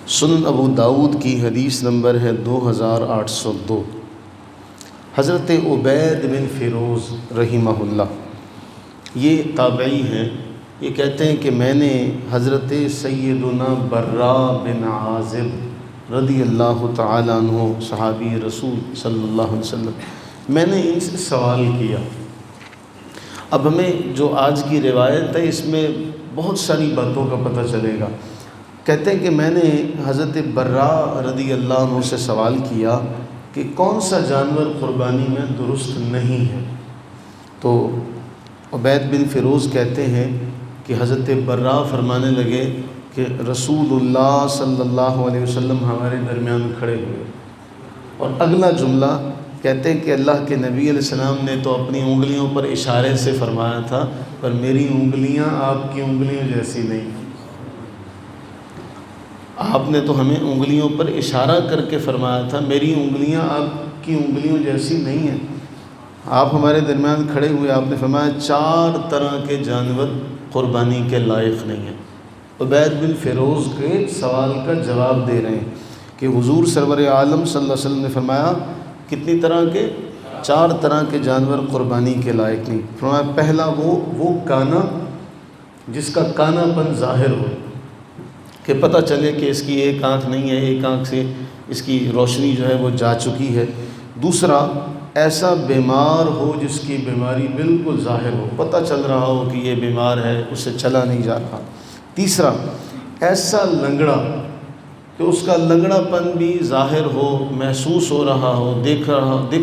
سنن ابو داؤد کی حدیث نمبر ہے 2802۔ حضرت عبید بن فیروز رحمہ اللہ یہ تابعی ہیں۔ یہ کہتے ہیں کہ میں نے حضرت سیدنا برا بن عازب رضی اللہ تعالیٰ عنہ صحابی رسول صلی اللہ علیہ وسلم میں نے ان سے سوال کیا۔ اب ہمیں جو آج کی روایت ہے اس میں بہت ساری باتوں کا پتہ چلے گا۔ کہتے ہیں کہ میں نے حضرت برا رضی اللہ عنہ سے سوال کیا کہ کون سا جانور قربانی میں درست نہیں ہے، تو عبید بن فیروز کہتے ہیں کہ حضرت برا فرمانے لگے کہ رسول اللہ صلی اللہ علیہ وسلم ہمارے درمیان کھڑے ہوئے، اور اگلا جملہ کہتے ہیں کہ اللہ کے نبی علیہ السلام نے تو اپنی انگلیوں پر اشارے سے فرمایا تھا، پر میری انگلیاں آپ کی انگلیوں جیسی نہیں۔ آپ نے تو ہمیں انگلیوں پر اشارہ کر کے فرمایا تھا، میری انگلیاں آپ کی انگلیوں جیسی نہیں ہیں۔ آپ ہمارے درمیان کھڑے ہوئے، آپ نے فرمایا 4 طرح کے جانور قربانی کے لائق نہیں ہیں۔ عبید بن فیروز کے سوال کا جواب دے رہے ہیں کہ حضور سرور عالم صلی اللہ علیہ وسلم نے فرمایا کتنی طرح کے؟ 4 طرح کے جانور قربانی کے لائق نہیں۔ فرمایا پہلا وہ کانا جس کا کانا پن ظاہر ہو، کہ پتہ چلے کہ اس کی ایک آنکھ نہیں ہے، ایک آنکھ سے اس کی روشنی جو ہے وہ جا چکی ہے۔ دوسرا ایسا بیمار ہو جس کی بیماری بالکل ظاہر ہو، پتہ چل رہا ہو کہ یہ بیمار ہے، اس سے چلا نہیں جا رہا۔ تیسرا ایسا لنگڑا کہ اس کا لنگڑا پن بھی ظاہر ہو، محسوس ہو رہا ہو، دکھ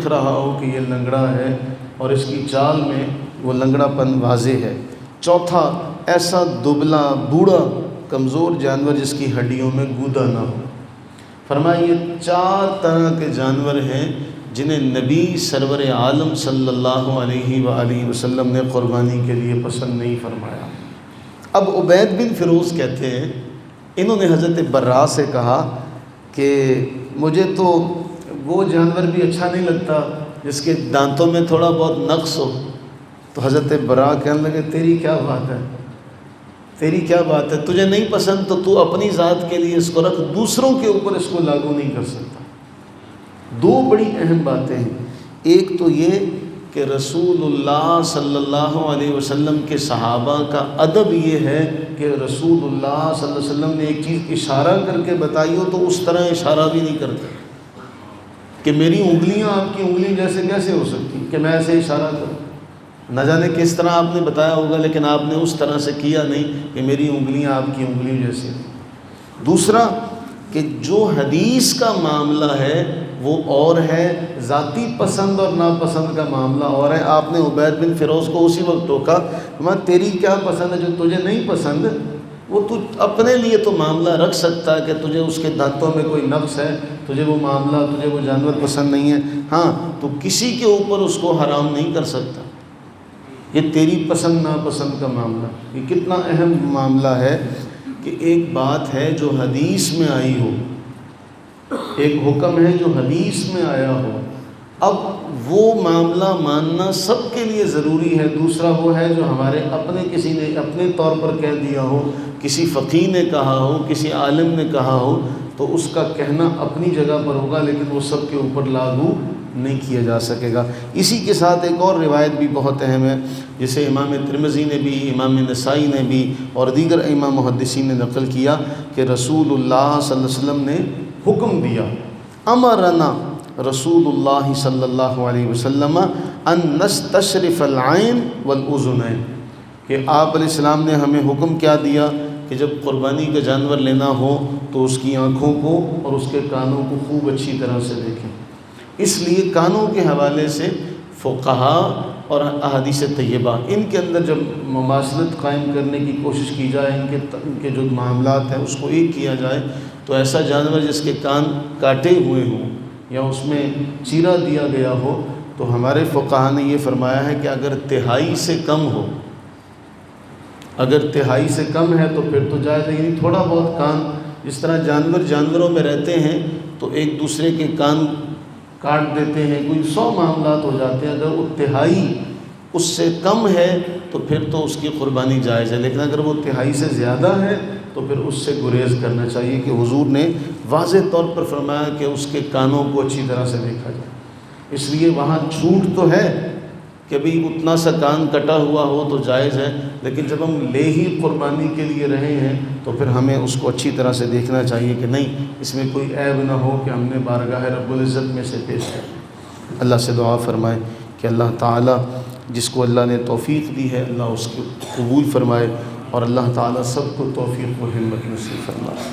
رہا ہو کہ یہ لنگڑا ہے اور اس کی چال میں وہ لنگڑا پن واضح ہے۔ چوتھا ایسا دبلا بوڑھا کمزور جانور جس کی ہڈیوں میں گودا نہ ہو۔ فرمایا یہ 4 طرح کے جانور ہیں جنہیں نبی سرور عالم صلی اللہ علیہ وآلہ وسلم نے قربانی کے لیے پسند نہیں فرمایا۔ اب عبید بن فیروز کہتے ہیں انہوں نے حضرت برا سے کہا کہ مجھے تو وہ جانور بھی اچھا نہیں لگتا جس کے دانتوں میں تھوڑا بہت نقص ہو۔ تو حضرت برا کہنے لگے تیری کیا بات ہے، تیری کیا بات ہے، تجھے نہیں پسند تو اپنی ذات کے لیے اس کو رکھ، دوسروں کے اوپر اس کو لاگو نہیں کر سکتا۔ 2 بڑی اہم باتیں ہیں۔ ایک تو یہ کہ رسول اللہ صلی اللہ علیہ وسلم کے صحابہ کا ادب یہ ہے کہ رسول اللہ صلی اللہ علیہ وسلم نے ایک چیز اشارہ کر کے بتائی ہو تو اس طرح اشارہ بھی نہیں کرتے کہ میری انگلیاں آپ کی انگلیاں جیسے کیسے ہو سکتی کہ میں ایسے اشارہ کروں۔ نہ جانے کس طرح آپ نے بتایا ہوگا لیکن آپ نے اس طرح سے کیا نہیں کہ میری انگلیاں آپ کی انگلیوں جیسی۔ دوسرا کہ جو حدیث کا معاملہ ہے وہ اور ہے، ذاتی پسند اور ناپسند کا معاملہ اور ہے۔ آپ نے عبید بن فیروز کو اسی وقت ٹوکا، تیری کیا پسند ہے جو تجھے نہیں پسند، وہ تو اپنے لیے تو معاملہ رکھ سکتا ہے کہ تجھے اس کے دانتوں میں کوئی نقص ہے، تجھے وہ معاملہ، تجھے وہ جانور پسند نہیں ہے، ہاں تو کسی کے اوپر اس کو حرام نہیں کر سکتا۔ یہ تیری پسند ناپسند کا معاملہ، یہ کتنا اہم معاملہ ہے کہ ایک بات ہے جو حدیث میں آئی ہو، ایک حکم ہے جو حدیث میں آیا ہو، اب وہ معاملہ ماننا سب کے لیے ضروری ہے۔ دوسرا وہ ہے جو ہمارے اپنے کسی نے اپنے طور پر کہہ دیا ہو، کسی فقیہ نے کہا ہو، کسی عالم نے کہا ہو، تو اس کا کہنا اپنی جگہ پر ہوگا لیکن وہ سب کے اوپر لاگو نہیں کیا جا سکے گا۔ اسی کے ساتھ ایک اور روایت بھی بہت اہم ہے جسے امام ترمذی نے بھی، امام نسائی نے بھی اور دیگر ائمہ محدثین نے نقل کیا کہ رسول اللہ صلی اللہ علیہ وسلم نے حکم دیا، امرنا رسول اللہ صلی اللہ علیہ وسلم ان نستشرف العین والاذنین، کہ آپ علیہ السلام نے ہمیں حکم کیا دیا کہ جب قربانی کا جانور لینا ہو تو اس کی آنکھوں کو اور اس کے کانوں کو خوب اچھی طرح سے دیکھیں۔ اس لیے کانوں کے حوالے سے فقہا اور احادیث طیبہ ان کے اندر جب مماثلت قائم کرنے کی کوشش کی جائے، ان کے جو معاملات ہیں اس کو ایک کیا جائے، تو ایسا جانور جس کے کان کاٹے ہوئے ہوں یا اس میں چیرا دیا گیا ہو، تو ہمارے فقہا نے یہ فرمایا ہے کہ اگر تہائی سے کم ہو، اگر تہائی سے کم ہے تو پھر تو جائز ہے، یعنی تھوڑا بہت کان، جس طرح جانوروں میں رہتے ہیں تو ایک دوسرے کے کان کاٹ دیتے ہیں، کوئی 100 معاملات ہو جاتے ہیں، اگر وہ تہائی اس سے کم ہے تو پھر تو اس کی قربانی جائز ہے، لیکن اگر وہ تہائی سے زیادہ ہے تو پھر اس سے گریز کرنا چاہیے کہ حضور نے واضح طور پر فرمایا کہ اس کے کانوں کو اچھی طرح سے دیکھا جائے۔ اس لیے وہاں چھوٹ تو ہے کہ بھئی اتنا سا کان کٹا ہوا ہو تو جائز ہے، لیکن جب ہم لے ہی قربانی کے لیے رہے ہیں تو پھر ہمیں اس کو اچھی طرح سے دیکھنا چاہیے کہ نہیں اس میں کوئی عیب نہ ہو کہ ہم نے بارگاہ رب العزت میں سے پیش کر۔ اللہ سے دعا فرمائے کہ اللہ تعالیٰ جس کو اللہ نے توفیق دی ہے اللہ اس کو قبول فرمائے، اور اللہ تعالیٰ سب کو توفیق و ہمت نصیب فرمائے۔